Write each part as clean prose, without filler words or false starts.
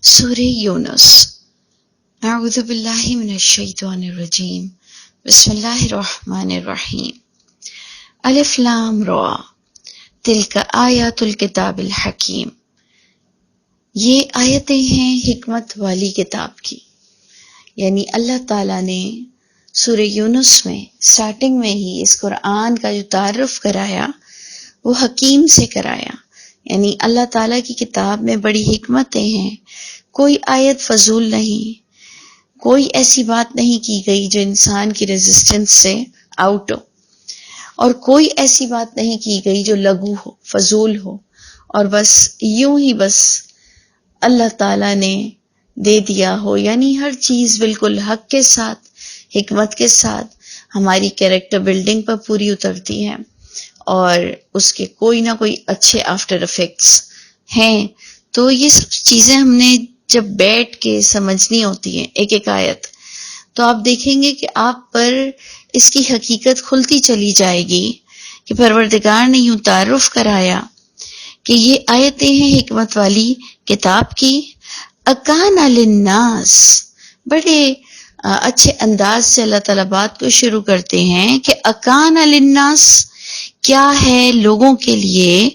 سورہ یونس۔ اعوذ باللہ من الشیطان الرجیم، بسم اللہ الرحمن الرحیم۔ الف لام را، تلک آیات الکتاب الحکیم۔ یہ آیتیں ہیں حکمت والی کتاب کی، یعنی اللہ تعالیٰ نے سورہ یونس میں سٹارٹنگ میں ہی اس قرآن کا جو تعارف کرایا وہ حکیم سے کرایا، یعنی اللہ تعالیٰ کی کتاب میں بڑی حکمتیں ہیں، کوئی آیت فضول نہیں، کوئی ایسی بات نہیں کی گئی جو انسان کی ریزسٹنس سے آؤٹ ہو، اور کوئی ایسی بات نہیں کی گئی جو لغو ہو، فضول ہو، اور بس یوں ہی بس اللہ تعالیٰ نے دے دیا ہو، یعنی ہر چیز بالکل حق کے ساتھ، حکمت کے ساتھ ہماری کیریکٹر بلڈنگ پر پوری اترتی ہے، اور اس کے کوئی نہ کوئی اچھے آفٹر افیکٹس ہیں۔ تو یہ سب چیزیں ہم نے جب بیٹھ کے سمجھنی ہوتی ہیں ایک ایک آیت، تو آپ دیکھیں گے کہ آپ پر اس کی حقیقت کھلتی چلی جائے گی کہ پروردگار نے یوں تعارف کرایا کہ یہ آیتیں ہیں حکمت والی کتاب کی۔ اکان للناس، بڑے اچھے انداز سے اللہ تعالیٰ بات کو شروع کرتے ہیں کہ اکان للناس کیا ہے لوگوں کے لیے،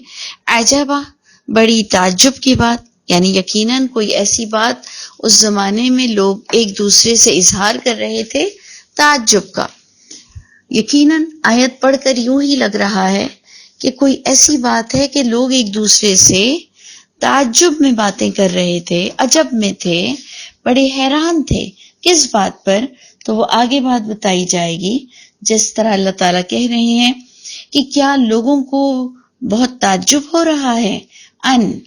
عجبا بڑی تعجب کی بات، یعنی یقیناً کوئی ایسی بات اس زمانے میں لوگ ایک دوسرے سے اظہار کر رہے تھے تعجب کا۔ یقیناً آیت پڑھ کر یوں ہی لگ رہا ہے کہ کوئی ایسی بات ہے کہ لوگ ایک دوسرے سے تعجب میں باتیں کر رہے تھے، عجب میں تھے، بڑے حیران تھے۔ کس بات پر؟ تو وہ آگے بات بتائی جائے گی، جس طرح اللہ تعالیٰ کہہ رہے ہیں کہ کیا لوگوں کو بہت تعجب ہو رہا ہے، ان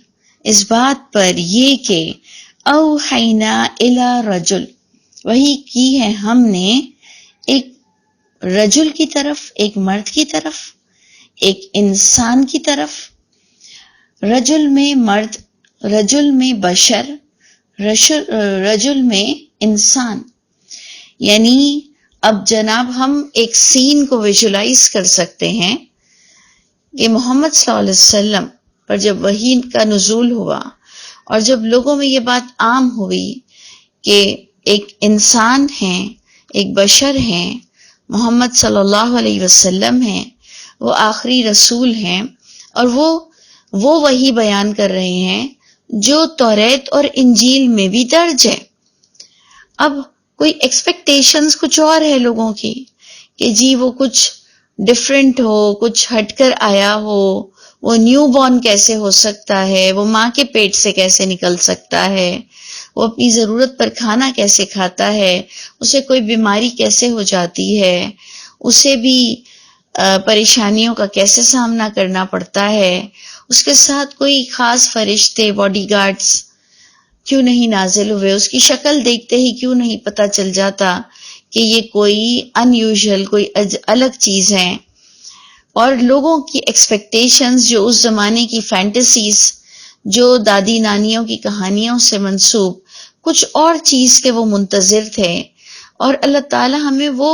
اس بات پر یہ کہ اوحینا الی رجل، وہی کی ہے ہم نے ایک رجل کی طرف، ایک مرد کی طرف، ایک انسان کی طرف۔ رجل میں مرد، رجل میں بشر، رجل میں انسان، یعنی اب جناب ہم ایک سین کو ویژولائز کر سکتے ہیں کہ محمد صلی اللہ علیہ وسلم پر جب وحی کا نزول ہوا اور جب لوگوں میں یہ بات عام ہوئی کہ ایک انسان ہیں، ایک بشر ہیں، محمد صلی اللہ علیہ وسلم ہیں، وہ آخری رسول ہیں، اور وہ وحی بیان کر رہے ہیں جو توریت اور انجیل میں بھی درج ہے۔ اب کوئی ایکسپیکٹیشنز کچھ اور ہے لوگوں کی کہ جی وہ کچھ ڈیفرنٹ ہو، کچھ ہٹ کر آیا ہو، وہ نیو بورن کیسے ہو سکتا ہے، وہ ماں کے پیٹ سے کیسے نکل سکتا ہے، وہ اپنی ضرورت پر کھانا کیسے کھاتا ہے، اسے کوئی بیماری کیسے ہو جاتی ہے، اسے بھی پریشانیوں کا کیسے سامنا کرنا پڑتا ہے، اس کے ساتھ کوئی خاص فرشتے، باڈی گارڈز کیوں نہیں نازل ہوئے، اس کی شکل دیکھتے ہی کیوں نہیں پتہ چل جاتا کہ یہ کوئی ان یوزول، کوئی الگ چیز ہے۔ اور لوگوں کی ایکسپیکٹیشنز جو اس زمانے کی فینٹیسیز، جو دادی نانیوں کی کہانیوں سے منسوب کچھ اور چیز کے وہ منتظر تھے، اور اللہ تعالیٰ ہمیں وہ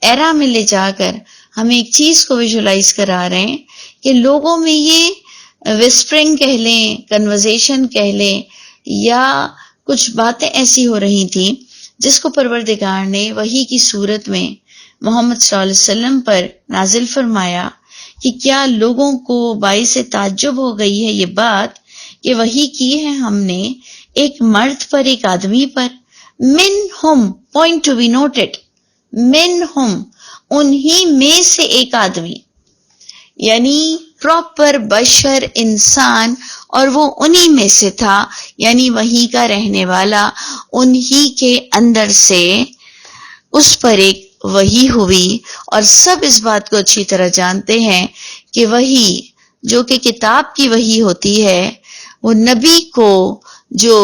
ایرا میں لے جا کر ہمیں ایک چیز کو ویژولائز کرا رہے ہیں کہ لوگوں میں یہ وسپرنگ کہہ لیں، کنورزیشن کہہ لیں، یا کچھ باتیں ایسی ہو رہی تھیں جس کو پروردگار نے وحی کی صورت میں محمد صلی اللہ علیہ وسلم پر نازل فرمایا کہ کیا لوگوں کو باعث تعجب ہو گئی ہے یہ بات کہ وحی کی ہے ہم نے ایک مرد پر، ایک آدمی پر، منہم، پوائنٹ ٹو بی نوٹڈ، منہم، انہی میں سے ایک آدمی، یعنی پراپر بشر، انسان، اور وہ انہی میں سے تھا، یعنی وہی کا رہنے والا، انہی کے اندر سے اس پر ایک وحی ہوئی۔ اور سب اس بات کو اچھی طرح جانتے ہیں کہ وحی جو کہ کتاب کی وحی ہوتی ہے، وہ نبی کو جو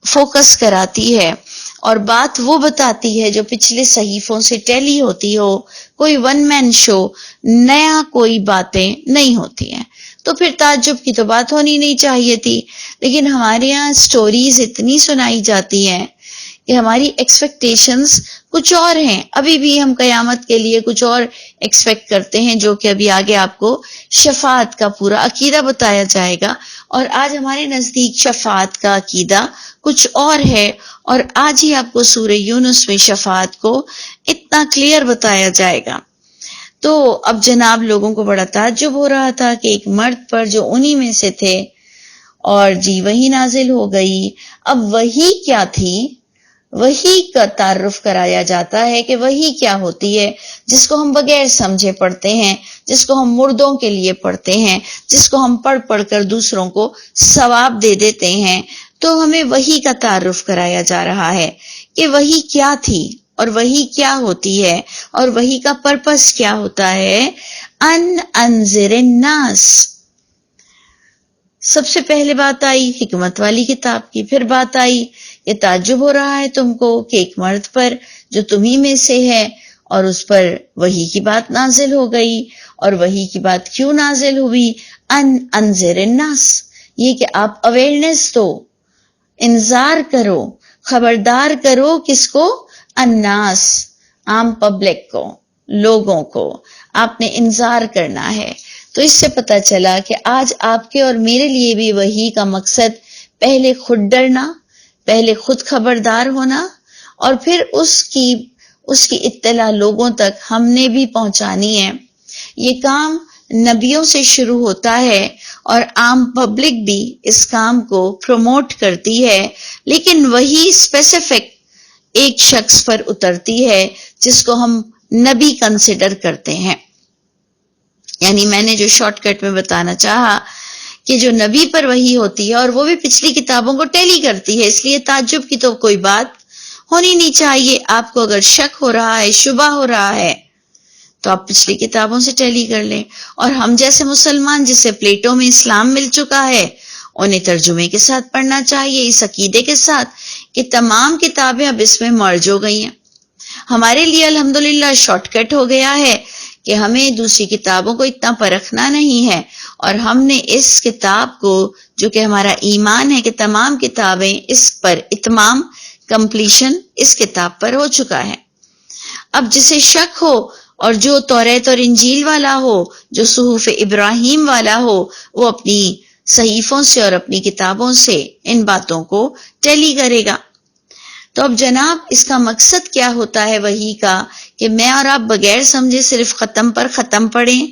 فوکس کراتی ہے اور بات وہ بتاتی ہے جو پچھلے صحیفوں سے ٹیلی ہوتی ہو، کوئی ون مین شو، نیا کوئی باتیں نہیں ہوتی ہیں۔ تو پھر تعجب کی تو بات ہونی نہیں چاہیے تھی، لیکن ہمارے یہاں سٹوریز اتنی سنائی جاتی ہیں کہ ہماری ایکسپیکٹیشنز کچھ اور ہیں. ابھی بھی ہم قیامت کے لیے کچھ اور ایکسپیکٹ کرتے ہیں، جو کہ ابھی آگے آپ کو شفاعت کا پورا عقیدہ بتایا جائے گا. اور آج ہمارے نزدیک شفاعت کا عقیدہ کچھ اور ہے، اور آج ہی آپ کو سورہ یونس میں شفاعت کو اتنا کلیئر بتایا جائے گا. تو اب جناب لوگوں کو بڑا تعجب ہو رہا تھا کہ ایک مرد پر جو انہی میں سے تھے، اور جی وہی نازل ہو گئی. اب وہی کیا تھی؟ وہی کا تعارف کرایا جاتا ہے کہ وہی کیا ہوتی ہے، جس کو ہم بغیر سمجھے پڑھتے ہیں، جس کو ہم مردوں کے لیے پڑھتے ہیں، جس کو ہم پڑھ پڑھ کر دوسروں کو ثواب دے دیتے ہیں. تو ہمیں وہی کا تعارف کرایا جا رہا ہے کہ وہی کیا تھی اور وہی کیا ہوتی ہے اور وہی کا پرپس کیا ہوتا ہے. انذر الناس. سب سے پہلے بات آئی حکمت والی کتاب کی، پھر بات آئی یہ تعجب ہو رہا ہے تم کو کہ ایک مرد پر جو تمہیں میں سے ہے اور اس پر وحی کی بات نازل ہو گئی. اور وحی کی بات کیوں نازل ہوئی؟ انذر الناس، یہ کہ آپ اویئرنیس دو، انذار کرو، خبردار کرو. کس کو؟ الناس، عام پبلک کو، لوگوں کو آپ نے انذار کرنا ہے. تو اس سے پتہ چلا کہ آج آپ کے اور میرے لیے بھی وحی کا مقصد پہلے خود ڈرنا، پہلے خود خبردار ہونا، اور پھر اس کی اطلاع لوگوں تک ہم نے بھی پہنچانی ہے. یہ کام نبیوں سے شروع ہوتا ہے اور عام پبلک بھی اس کام کو پروموٹ کرتی ہے، لیکن وہی اسپیسیفک ایک شخص پر اترتی ہے جس کو ہم نبی کنسیڈر کرتے ہیں. یعنی میں نے جو شارٹ کٹ میں بتانا چاہا کہ جو نبی پر وحی ہوتی ہے اور وہ بھی پچھلی کتابوں کو ٹیلی کرتی ہے، اس لیے تعجب کی تو کوئی بات ہونی نہیں چاہیے. آپ کو اگر شک ہو رہا ہے، شبہ ہو رہا ہے، تو آپ پچھلی کتابوں سے ٹیلی کر لیں. اور ہم جیسے مسلمان جسے پلیٹوں میں اسلام مل چکا ہے، انہیں ترجمے کے ساتھ پڑھنا چاہیے، اس عقیدے کے ساتھ کہ تمام کتابیں اب اس میں مرج ہو گئی ہیں. ہمارے لیے الحمدللہ شارٹ کٹ ہو گیا ہے کہ ہمیں دوسری کتابوں کو اتنا پرکھنا نہیں ہے، اور ہم نے اس کتاب کو جو کہ ہمارا ایمان ہے کہ تمام کتابیں اس پر اتمام، کمپلیشن اس کتاب پر ہو چکا ہے. اب جسے شک ہو اور جو توریت اور انجیل والا ہو، جو صحف ابراہیم والا ہو، وہ اپنی صحیفوں سے اور اپنی کتابوں سے ان باتوں کو ٹیلی کرے گا. تو اب جناب اس کا مقصد کیا ہوتا ہے وحی کا؟ کہ میں اور آپ بغیر سمجھے صرف ختم پر ختم پڑھیں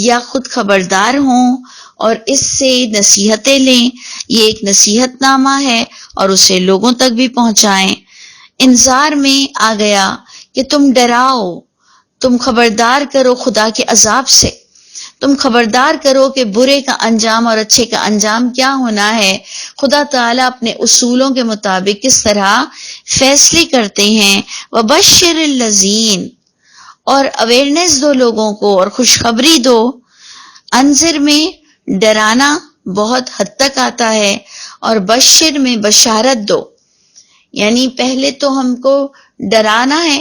یا خود خبردار ہوں اور اس سے نصیحتیں لیں. یہ ایک نصیحت نامہ ہے اور اسے لوگوں تک بھی پہنچائیں. انذار میں آ گیا کہ تم ڈراؤ، تم خبردار کرو خدا کے عذاب سے، تم خبردار کرو کہ برے کا انجام اور اچھے کا انجام کیا ہونا ہے. خدا تعالیٰ اپنے اصولوں کے مطابق کس طرح فیصلے کرتے ہیں. وبشر الذین، اور اویئرنیس دو لوگوں کو اور خوشخبری دو. انذر میں ڈرانا بہت حد تک آتا ہے، اور بشر میں بشارت دو. یعنی پہلے تو ہم کو ڈرانا ہے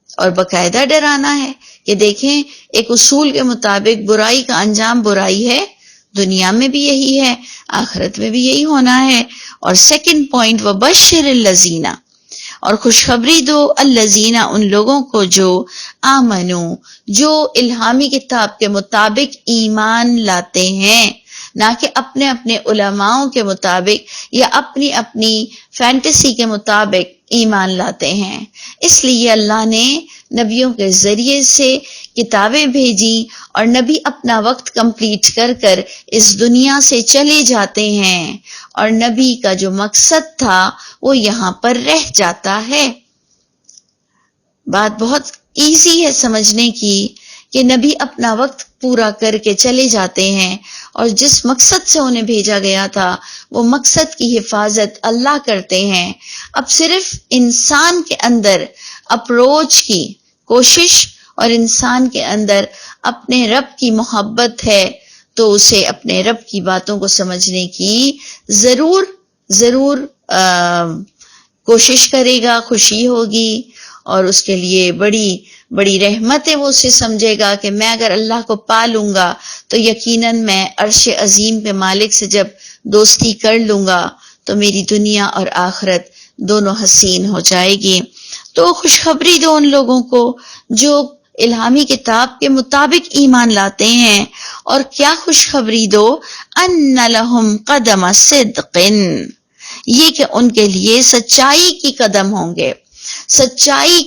اور باقاعدہ ڈرانا ہے کہ دیکھیں ایک اصول کے مطابق برائی کا انجام برائی ہے، دنیا میں بھی یہی ہے، آخرت میں بھی یہی ہونا ہے. اور سیکنڈ پوائنٹ وبشر الذین، اور خوشخبری دو الذین، ان لوگوں کو جو آمنو، جو الہامی کتاب کے مطابق ایمان لاتے ہیں، نہ کہ اپنے اپنے علماؤں کے مطابق یا اپنی اپنی فینٹیسی کے مطابق ایمان لاتے ہیں. اس لیے اللہ نے نبیوں کے ذریعے سے کتابیں بھیجی، اور نبی اپنا وقت کمپلیٹ کر کر اس دنیا سے چلے جاتے ہیں، اور نبی کا جو مقصد تھا وہ یہاں پر رہ جاتا ہے. بات بہت ایزی ہے سمجھنے کی کہ نبی اپنا وقت پورا کر کے چلے جاتے ہیں، اور جس مقصد سے انہیں بھیجا گیا تھا وہ مقصد کی حفاظت اللہ کرتے ہیں. اب صرف انسان کے اندر اپروچ کی کوشش اور انسان کے اندر اپنے رب کی محبت ہے، تو اسے اپنے رب کی باتوں کو سمجھنے کی ضرور کوشش کرے گا، خوشی ہوگی، اور اس کے لیے بڑی بڑی رحمت ہے. وہ اسے سمجھے گا کہ میں اگر اللہ کو پا لوں گا تو یقیناً میں عرش عظیم کے مالک سے جب دوستی کر لوں گا تو میری دنیا اور آخرت دونوں حسین ہو جائے گی۔ تو خوشخبری دو ان لوگوں کو جو الہامی کتاب کے مطابق ایمان لاتے ہیں، اور کیا خوشخبری دو؟ ان لہم قدم صدق، یہ کہ ان کے لیے سچائی کی قدم ہوں گے، سچائی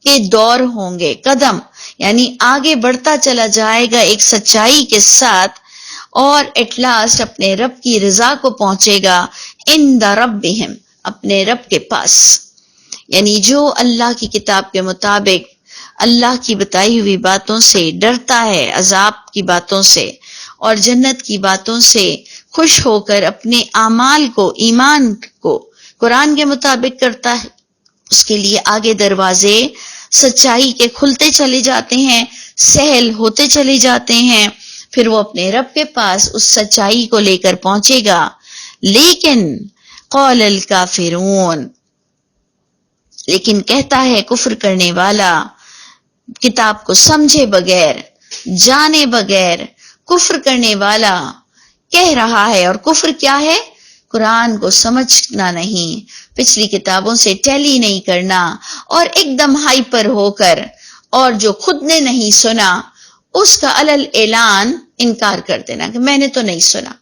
کے دور ہوں گے۔ قدم یعنی آگے بڑھتا چلا جائے گا ایک سچائی کے ساتھ، اور ایٹ لاسٹ اپنے رب کی رضا کو پہنچے گا، عند ربہم، اپنے رب کے پاس۔ یعنی جو اللہ کی کتاب کے مطابق اللہ کی بتائی ہوئی باتوں سے ڈرتا ہے، عذاب کی باتوں سے اور جنت کی باتوں سے خوش ہو کر اپنے اعمال کو، ایمان کو قرآن کے مطابق کرتا ہے، اس کے لیے آگے دروازے سچائی کے کھلتے چلے جاتے ہیں، سہل ہوتے چلے جاتے ہیں، پھر وہ اپنے رب کے پاس اس سچائی کو لے کر پہنچے گا۔ لیکن قول الکافرون، لیکن کہتا ہے کفر کرنے والا، کتاب کو سمجھے بغیر، جانے بغیر کفر کرنے والا کہہ رہا ہے، اور کفر کیا ہے؟ قرآن کو سمجھنا نہیں، پچھلی کتابوں سے ٹیلی نہیں کرنا، اور ایک دم ہائپر ہو کر، اور جو خود نے نہیں سنا اس کا علل اعلان انکار کر دینا کہ میں نے تو نہیں سنا،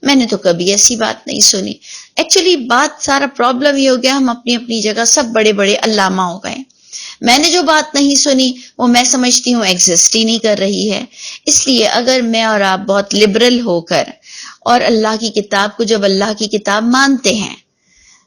میں نے تو کبھی ایسی بات نہیں سنی۔ ایکچولی بات سارا پرابلم یہ ہو گیا، ہم اپنی اپنی جگہ سب بڑے بڑے علامہ ہو گئے۔ میں نے جو بات نہیں سنی وہ میں سمجھتی ہوں ایگزسٹ ہی نہیں کر رہی ہے۔ اس لیے اگر میں اور آپ بہت لبرل ہو کر اور اللہ کی کتاب کو جب اللہ کی کتاب مانتے ہیں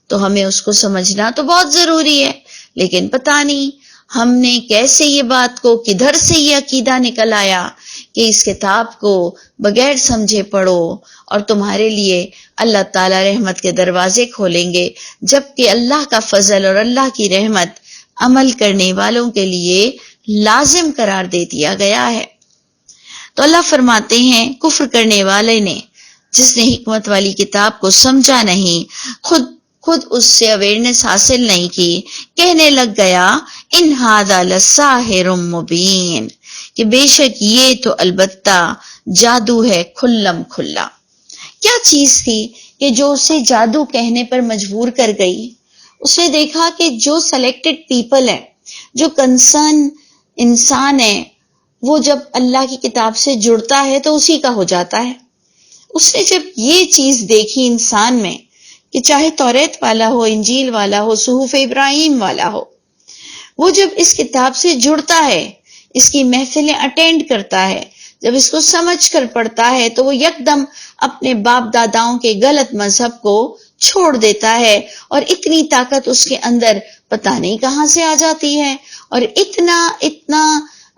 تو ہمیں اس کو سمجھنا تو بہت ضروری ہے، لیکن پتہ نہیں ہم نے کیسے یہ بات کو، کدھر سے یہ عقیدہ نکل آیا کہ اس کتاب کو بغیر سمجھے پڑھو اور تمہارے لیے اللہ تعالی رحمت کے دروازے کھولیں گے، جبکہ اللہ کا فضل اور اللہ کی رحمت عمل کرنے والوں کے لیے لازم قرار دے دیا گیا ہے۔ تو اللہ فرماتے ہیں کفر کرنے والے نے، جس نے حکمت والی کتاب کو سمجھا نہیں، خود اس سے اویئرنس حاصل نہیں کی، کہنے لگ گیا ان ھذا لساحر مبین، کہ بے شک یہ تو البتہ جادو ہے کھلم کھلا۔ کیا چیز تھی کہ جو اسے جادو کہنے پر مجبور کر گئی؟ اس نے دیکھا کہ جو سلیکٹڈ پیپل ہے، جو کنسرن انسان ہے، وہ جب اللہ کی کتاب سے جڑتا ہے تو اسی کا ہو جاتا ہے۔ اس نے جب یہ چیز دیکھی انسان میں کہ چاہے توریت والا ہو، انجیل والا ہو، صحف ابراہیم والا ہو، وہ جب اس کتاب سے جڑتا ہے، اس کی محفلیں اٹینڈ کرتا ہے، جب اس کو سمجھ کر پڑھتا ہے تو وہ یکدم اپنے باپ داداؤں کے غلط مذہب کو چھوڑ دیتا ہے، اور اتنی طاقت اس کے اندر پتہ نہیں کہاں سے آ جاتی ہے، اور اتنا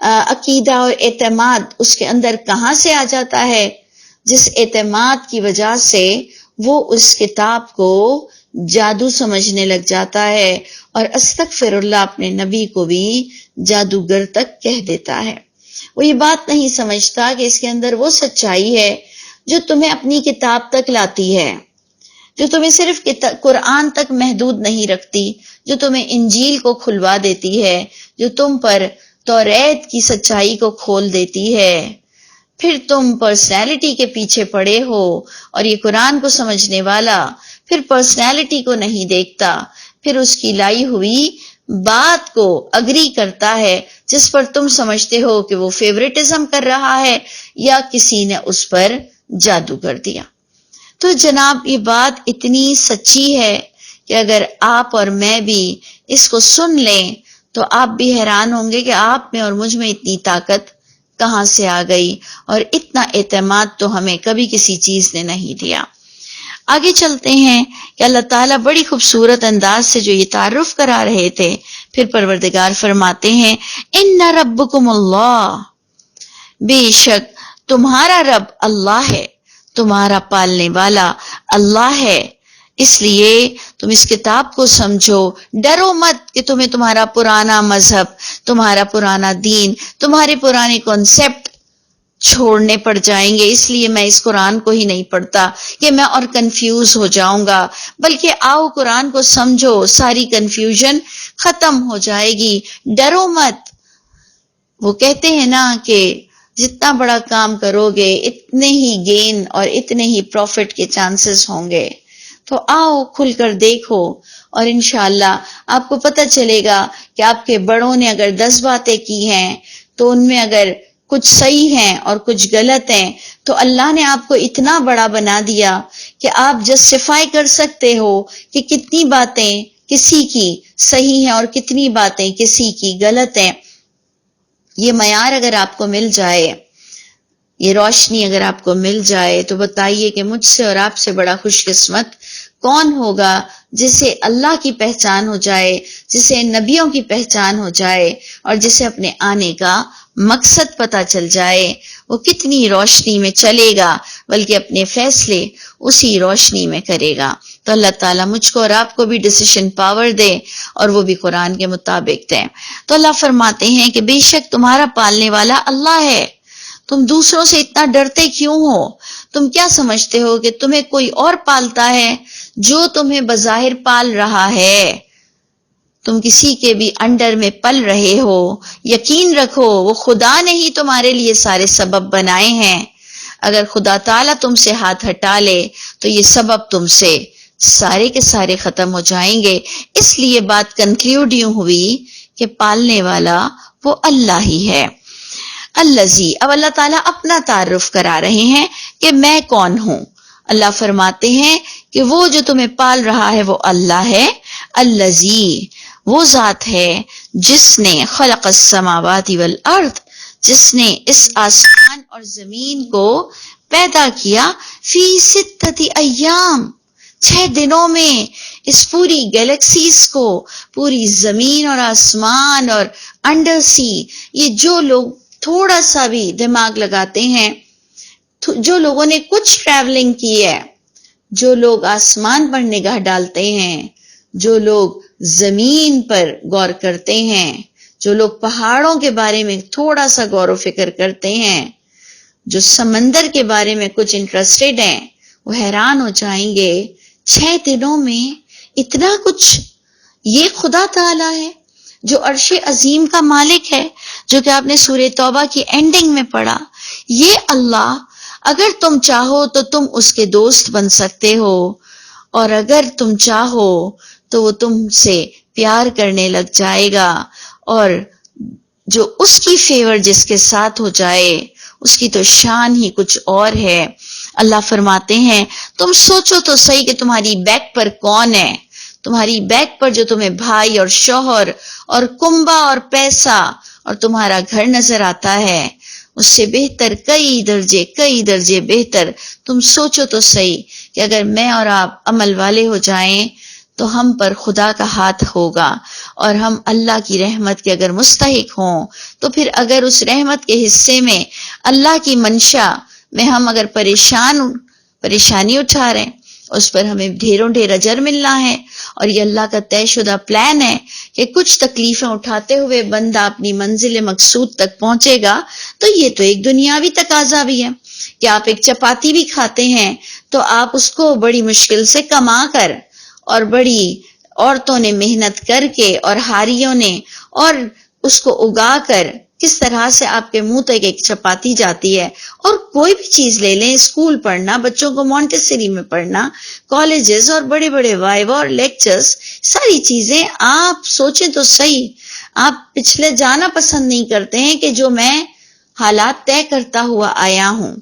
عقیدہ اور اعتماد اس کے اندر کہاں سے آ جاتا ہے، جس اعتماد کی وجہ سے وہ اس کتاب کو جادو سمجھنے لگ جاتا ہے، اور استغفر اللہ اپنے نبی کو بھی جادوگر تک کہہ دیتا ہے۔ وہ یہ بات نہیں سمجھتا کہ اس کے اندر وہ سچائی ہے جو تمہیں اپنی کتاب تک لاتی ہے، جو تمہیں صرف قرآن تک محدود نہیں رکھتی، جو تمہیں انجیل کو کھلوا دیتی ہے، جو تم پر توریت کی سچائی کو کھول دیتی ہے۔ پھر تم پرسنالٹی کے پیچھے پڑے ہو، اور یہ قرآن کو سمجھنے والا پھر پرسنالٹی کو نہیں دیکھتا، پھر اس کی لائی ہوئی بات کو اگری کرتا ہے جس پر تم سمجھتے ہو کہ وہ فیوریٹزم کر رہا ہے یا کسی نے اس پر جادو کر دیا۔ تو جناب یہ بات اتنی سچی ہے کہ اگر آپ اور میں بھی اس کو سن لیں تو آپ بھی حیران ہوں گے کہ آپ میں اور مجھ میں اتنی طاقت کہاں سے آ گئی، اور اتنا اعتماد تو ہمیں کبھی کسی چیز نے نہیں دیا۔ آگے چلتے ہیں کہ اللہ تعالیٰ بڑی خوبصورت انداز سے جو یہ تعارف کرا رہے تھے، پھر پروردگار فرماتے ہیں ان ربکم اللہ، بے شک تمہارا رب اللہ ہے، تمہارا پالنے والا اللہ ہے، اس لیے تم اس کتاب کو سمجھو، ڈرو مت کہ تمہیں تمہارا پرانا مذہب، تمہارا پرانا دین، تمہارے پرانے کانسیپٹ چھوڑنے پڑ جائیں گے، اس لیے میں اس قرآن کو ہی نہیں پڑھتا کہ میں اور کنفیوز ہو جاؤں گا، بلکہ آؤ قرآن کو سمجھو، ساری کنفیوژن ختم ہو جائے گی، ڈرو مت۔ وہ کہتے ہیں نا کہ جتنا بڑا کام کرو گے اتنے ہی گین اور اتنے ہی پروفٹ کے چانسز ہوں گے، تو آؤ کھل کر دیکھو، اور انشاءاللہ آپ کو پتہ چلے گا کہ آپ کے بڑوں نے اگر 10 باتیں کی ہیں تو ان میں اگر کچھ صحیح ہیں اور کچھ غلط ہیں، تو اللہ نے آپ کو اتنا بڑا بنا دیا کہ آپ جسٹیفائی کر سکتے ہو کہ کتنی باتیں کسی کی صحیح ہیں اور کتنی باتیں کسی کی غلط ہیں۔ یہ معیار اگر آپ کو مل جائے، یہ روشنی اگر آپ کو مل جائے، تو بتائیے کہ مجھ سے اور آپ سے بڑا خوش قسمت کون ہوگا جسے اللہ کی پہچان ہو جائے، جسے نبیوں کی پہچان ہو جائے، اور جسے اپنے آنے کا مقصد پتہ چل جائے۔ وہ کتنی روشنی میں چلے گا، بلکہ اپنے فیصلے اسی روشنی میں کرے گا۔ تو اللہ تعالیٰ مجھ کو اور آپ کو بھی ڈیسیشن پاور دے، اور وہ بھی قرآن کے مطابق دے۔ تو اللہ فرماتے ہیں کہ بے شک تمہارا پالنے والا اللہ ہے، تم دوسروں سے اتنا ڈرتے کیوں ہو؟ تم کیا سمجھتے ہو کہ تمہیں کوئی اور پالتا ہے؟ جو تمہیں بظاہر پال رہا ہے، تم کسی کے بھی انڈر میں پل رہے ہو، یقین رکھو وہ خدا نے ہی تمہارے لیے سارے سبب بنائے ہیں۔ اگر خدا تعالیٰ تم سے ہاتھ ہٹا لے تو یہ سبب تم سے سارے کے سارے ختم ہو جائیں گے۔ اس لیے بات کنکلیوڈ یوں ہوئی کہ پالنے والا وہ اللہ ہی ہے۔ الذی، اب اللہ تعالیٰ اپنا تعارف کرا رہے ہیں کہ میں کون ہوں۔ اللہ فرماتے ہیں کہ وہ جو تمہیں پال رہا ہے وہ اللہ ہے۔ الذی، وہ ذات ہے جس نے خلق السماوات والارض، جس نے اس آسمان اور زمین کو پیدا کیا، فی 6 ایام، 6 دنوں میں، اس پوری گیلیکسیز کو، پوری زمین اور آسمان اور انڈر سی، یہ جو لوگ تھوڑا سا بھی دماغ لگاتے ہیں، جو لوگوں نے کچھ ٹریولنگ کی ہے، جو لوگ آسمان پر نگاہ ڈالتے ہیں، جو لوگ زمین پر غور کرتے ہیں، جو لوگ پہاڑوں کے بارے میں تھوڑا سا غور و فکر کرتے ہیں، جو سمندر کے بارے میں کچھ انٹرسٹڈ ہیں، وہ حیران ہو جائیں گے 6 دنوں میں اتنا کچھ۔ یہ خدا تعالیٰ ہے جو عرش عظیم کا مالک ہے، جو کہ آپ نے سورہ توبہ کی اینڈنگ میں پڑھا۔ یہ اللہ، اگر تم چاہو تو تم اس کے دوست بن سکتے ہو، اور اگر تم چاہو تو وہ تم سے پیار کرنے لگ جائے گا، اور جو اس کی فیور جس کے ساتھ ہو جائے اس کی تو شان ہی کچھ اور ہے۔ اللہ فرماتے ہیں تم سوچو تو صحیح کہ تمہاری بیک پر کون ہے؟ تمہاری بیک پر جو تمہیں بھائی اور شوہر اور کنبا اور پیسہ اور تمہارا گھر نظر آتا ہے، اس سے بہتر کئی درجے بہتر تم سوچو تو صحیح کہ اگر میں اور آپ عمل والے ہو جائیں تو ہم پر خدا کا ہاتھ ہوگا، اور ہم اللہ کی رحمت کے اگر مستحق ہوں تو پھر اگر اس رحمت کے حصے میں اللہ کی منشا میں ہم اگر پریشانی اٹھا رہے ہیں، اس پر ہمیں ڈھیر اجر ملنا ہے۔ اور یہ اللہ کا طے شدہ پلان ہے کہ کچھ تکلیفیں اٹھاتے ہوئے بندہ اپنی منزل مقصود تک پہنچے گا۔ تو یہ تو ایک دنیاوی تقاضا بھی ہے کہ آپ ایک چپاتی بھی کھاتے ہیں تو آپ اس کو بڑی مشکل سے کما کر، اور بڑی عورتوں نے محنت کر کے اور ہاریوں نے اور اس کو اگا کر کس طرح سے آپ کے منہ تک ایک چپاتی جاتی ہے۔ اور کوئی بھی چیز لے لیں، اسکول پڑھنا، بچوں کو مونٹیسری میں پڑھنا، کالجز اور بڑے بڑے وائوا اور لیکچرز، ساری چیزیں آپ سوچیں تو صحیح، آپ پچھلے جانا پسند نہیں کرتے ہیں کہ جو میں حالات طے کرتا ہوا آیا ہوں۔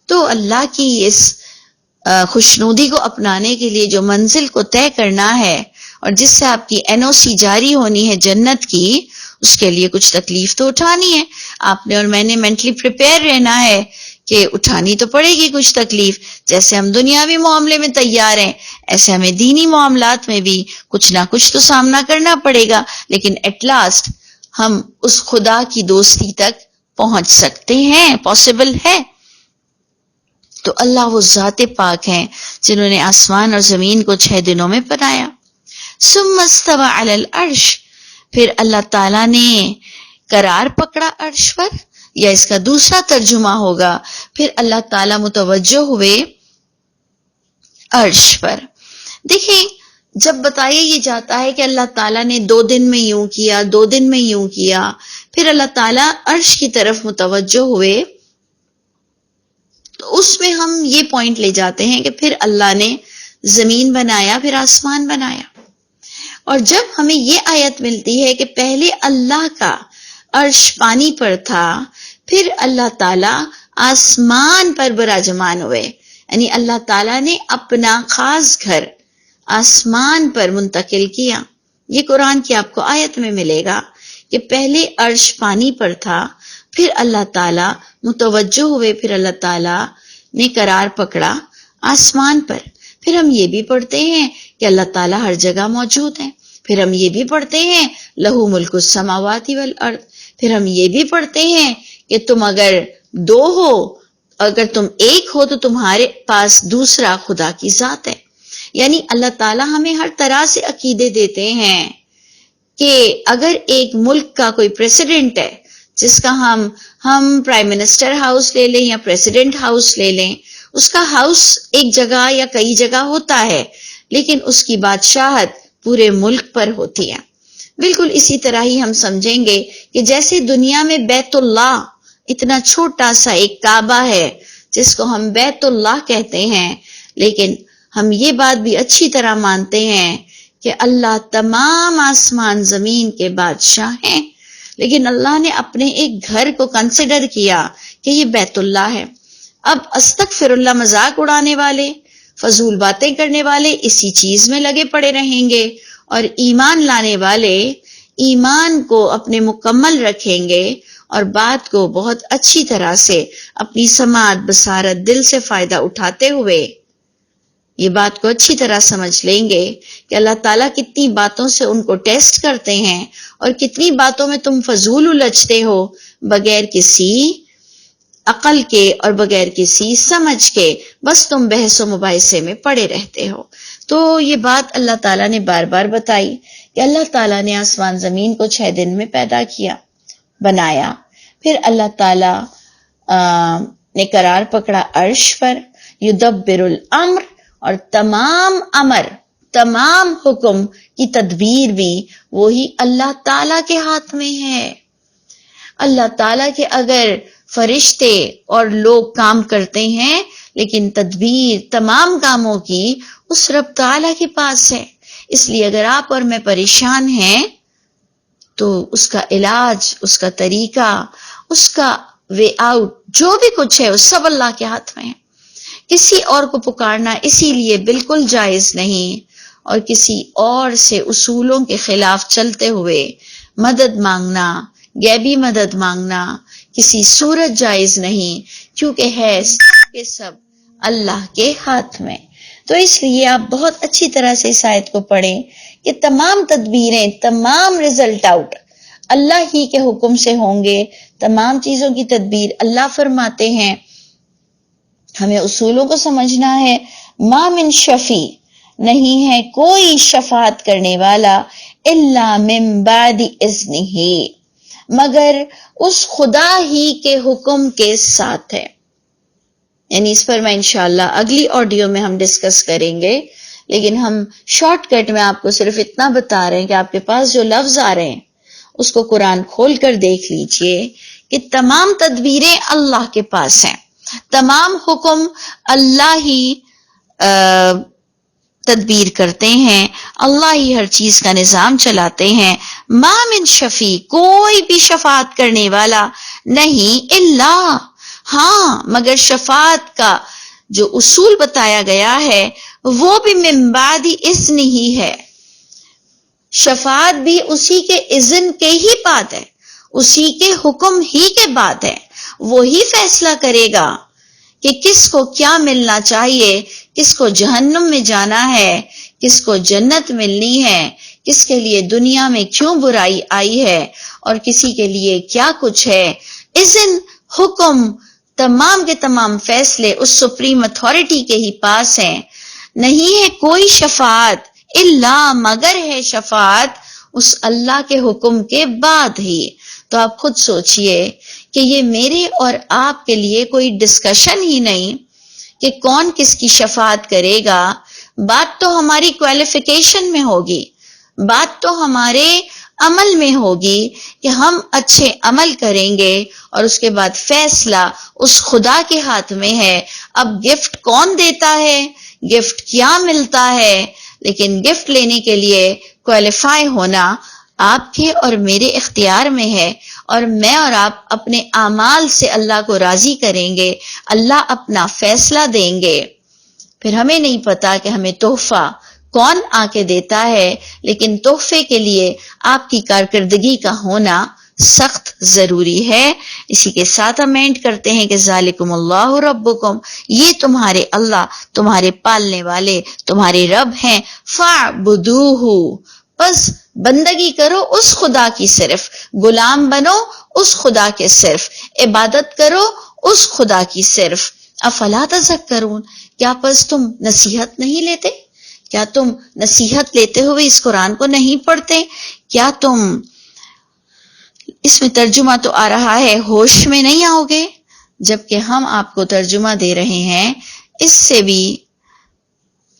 تو اللہ کی اس خوشنودی کو اپنانے کے لیے جو منزل کو طے کرنا ہے اور جس سے آپ کی NOC جاری ہونی ہے جنت کی، اس کے لیے کچھ تکلیف تو اٹھانی ہے۔ آپ نے اور میں نے مینٹلی پریپیئر رہنا ہے کہ اٹھانی تو پڑے گی کچھ تکلیف۔ جیسے ہم دنیاوی معاملے میں تیار ہیں، ایسے ہمیں دینی معاملات میں بھی کچھ نہ کچھ تو سامنا کرنا پڑے گا، لیکن ایٹ لاسٹ ہم اس خدا کی دوستی تک پہنچ سکتے ہیں، پاسبل ہے۔ تو اللہ وہ ذات پاک ہیں جنہوں نے آسمان اور زمین کو 6 دنوں میں بنایا۔ ثم استوى علی العرش، پھر اللہ تعالیٰ نے قرار پکڑا عرش پر، یا اس کا دوسرا ترجمہ ہوگا پھر اللہ تعالیٰ متوجہ ہوئے عرش پر۔ دیکھیں، جب بتایا یہ جاتا ہے کہ اللہ تعالیٰ نے 2 دن میں یوں کیا، 2 دن میں یوں کیا، پھر اللہ تعالیٰ عرش کی طرف متوجہ ہوئے، تو اس میں ہم یہ پوائنٹ لے جاتے ہیں کہ پھر اللہ نے زمین بنایا پھر آسمان بنایا. اور جب ہمیں یہ آیت ملتی ہے کہ پہلے اللہ کا عرش پانی پر تھا پھر اللہ تعالیٰ آسمان پر براجمان ہوئے، یعنی اللہ تعالیٰ نے اپنا خاص گھر آسمان پر منتقل کیا. یہ قرآن کی آپ کو آیت میں ملے گا کہ پہلے عرش پانی پر تھا پھر اللہ تعالیٰ متوجہ ہوئے، پھر اللہ تعالیٰ نے قرار پکڑا آسمان پر. پھر ہم یہ بھی پڑھتے ہیں کہ اللہ تعالیٰ ہر جگہ موجود ہیں. پھر ہم یہ بھی پڑھتے ہیں لہو ملک السماوات والارض. پھر ہم یہ بھی پڑھتے ہیں کہ تم اگر دو ہو، اگر تم ایک ہو تو تمہارے پاس دوسرا خدا کی ذات ہے. یعنی اللہ تعالیٰ ہمیں ہر طرح سے عقیدے دیتے ہیں کہ اگر ایک ملک کا کوئی پریسیڈنٹ ہے، جس کا ہم پرائم منسٹر ہاؤس لے لیں یا پریسیڈنٹ ہاؤس لے لیں، اس کا ہاؤس ایک جگہ یا کئی جگہ ہوتا ہے لیکن اس کی بادشاہت پورے ملک پر ہوتی ہے. بالکل اسی طرح ہی ہم سمجھیں گے کہ جیسے دنیا میں بیت اللہ اتنا چھوٹا سا ایک کعبہ ہے جس کو ہم بیت اللہ کہتے ہیں، لیکن ہم یہ بات بھی اچھی طرح مانتے ہیں کہ اللہ تمام آسمان زمین کے بادشاہ ہیں، لیکن اللہ نے اپنے ایک گھر کو کنسیڈر کیا کہ یہ بیت اللہ ہے. اب استغفر اللہ مذاق اڑانے والے، فضول باتیں کرنے والے اسی چیز میں لگے پڑے رہیں گے، اور ایمان لانے والے ایمان کو اپنے مکمل رکھیں گے اور بات کو بہت اچھی طرح سے اپنی سماعت بصارت دل سے فائدہ اٹھاتے ہوئے یہ بات کو اچھی طرح سمجھ لیں گے کہ اللہ تعالیٰ کتنی باتوں سے ان کو ٹیسٹ کرتے ہیں اور کتنی باتوں میں تم فضول الجھتے ہو بغیر کسی عقل کے اور بغیر کسی سمجھ کے، بس تم بحث و مباحثے میں پڑے رہتے ہو. تو یہ بات اللہ تعالیٰ نے بار بار بتائی کہ اللہ تعالیٰ نے آسمان زمین کو 6 دن میں پیدا کیا، بنایا. پھر اللہ تعالیٰ نے قرار پکڑا عرش پر. یدبر الامر، اور تمام امر، تمام حکم کی تدبیر بھی وہی اللہ تعالیٰ کے ہاتھ میں ہے. اللہ تعالیٰ کے اگر فرشتے اور لوگ کام کرتے ہیں لیکن تدبیر تمام کاموں کی اس رب تعالیٰ کے پاس ہے. اس لیے اگر آپ اور میں پریشان ہیں تو اس کا علاج، اس کا طریقہ، اس کا وے آؤٹ جو بھی کچھ ہے وہ سب اللہ کے ہاتھ میں ہے. کسی اور کو پکارنا اسی لیے بالکل جائز نہیں، اور کسی اور سے اصولوں کے خلاف چلتے ہوئے مدد مانگنا، غیبی مدد مانگنا کسی صورت جائز نہیں، کیونکہ ہے سب سب اللہ کے ہاتھ میں. تو اس لیے آپ بہت اچھی طرح سے اس آیت کو پڑھیں کہ تمام تدبیریں، تمام رزلٹ آؤٹ اللہ ہی کے حکم سے ہوں گے. تمام چیزوں کی تدبیر اللہ فرماتے ہیں. ہمیں اصولوں کو سمجھنا ہے. ما من شفیع، نہیں ہے کوئی شفاعت کرنے والا الا من بعد اذنہ، مگر اس خدا ہی کے حکم کے ساتھ ہے. یعنی اس پر میں انشاءاللہ اگلی آڈیو میں ہم ڈسکس کریں گے، لیکن ہم شارٹ کٹ میں آپ کو صرف اتنا بتا رہے ہیں کہ آپ کے پاس جو لفظ آ رہے ہیں اس کو قرآن کھول کر دیکھ لیجئے کہ تمام تدبیریں اللہ کے پاس ہیں، تمام حکم اللہ ہی تدبیر کرتے ہیں، اللہ ہی ہر چیز کا نظام چلاتے ہیں. ما من شفیع، کوئی بھی شفاعت کرنے والا نہیں، الا، ہاں مگر شفاعت کا جو اصول بتایا گیا ہے وہ بھی من بعد اذن ہی ہے. شفاعت بھی اسی کے اذن کے ہی بعد ہے، اسی کے حکم ہی کے بعد ہے. وہی فیصلہ کرے گا کہ کس کو کیا ملنا چاہیے، کس کو جہنم میں جانا ہے، کس کو جنت ملنی ہے، کس کے لیے دنیا میں کیوں برائی آئی ہے اور کسی کے لیے کیا کچھ ہے. اذن، حکم، تمام کے تمام فیصلے اس سپریم اتھارٹی کے ہی پاس ہیں. نہیں ہے کوئی شفاعت الا، مگر ہے شفاعت اس اللہ کے حکم کے بعد ہی. تو آپ خود سوچئے کہ یہ میرے اور آپ کے لیے کوئی ڈسکشن ہی نہیں کہ کون کس کی شفاعت کرے گا. بات تو ہماری کوالیفیکیشن میں ہوگی، بات تو ہمارے عمل میں ہوگی کہ ہم اچھے عمل کریں گے، اور اس کے بعد فیصلہ اس خدا کے ہاتھ میں ہے. اب گفٹ کون دیتا ہے گفٹ کیا ملتا ہے، لیکن گفٹ لینے کے لیے کوالیفائی ہونا آپ کے اور میرے اختیار میں ہے، اور میں اور آپ اپنے اعمال سے اللہ کو راضی کریں گے، اللہ اپنا فیصلہ دیں گے۔ پھر ہمیں نہیں پتا کہ ہمیں تحفہ کون آ کے دیتا ہے، لیکن تحفے کے لیے آپ کی کارکردگی کا ہونا سخت ضروری ہے۔ اسی کے ساتھ ہم اینڈ کرتے ہیں کہ ذالکم اللہ ربکم، یہ تمہارے اللہ، تمہارے پالنے والے، تمہارے رب ہیں، فاعبدوہ، بس بندگی کرو اس خدا کی، صرف غلام بنو اس خدا کے، صرف عبادت کرو اس خدا کی صرف۔ افلا تذکرون، کیا پس تم نصیحت نہیں لیتے؟ کیا تم نصیحت لیتے ہوئے اس قرآن کو نہیں پڑھتے؟ کیا تم، اس میں ترجمہ تو آ رہا ہے، ہوش میں نہیں آؤ گے؟ جبکہ ہم آپ کو ترجمہ دے رہے ہیں اس سے بھی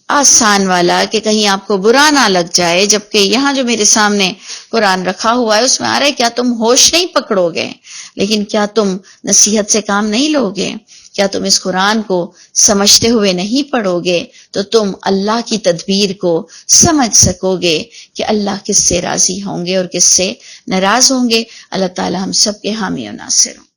آسان والا کہ کہیں آپ کو برا نہ لگ جائے، جبکہ یہاں جو میرے سامنے قرآن رکھا ہوا ہے اس میں آ رہا ہے کیا تم ہوش نہیں پکڑو گے، لیکن کیا تم نصیحت سے کام نہیں لو گے؟ کیا تم اس قرآن کو سمجھتے ہوئے نہیں پڑھو گے تو تم اللہ کی تدبیر کو سمجھ سکو گے کہ اللہ کس سے راضی ہوں گے اور کس سے ناراض ہوں گے۔ اللہ تعالی ہم سب کے حامی و ناصر ہوں۔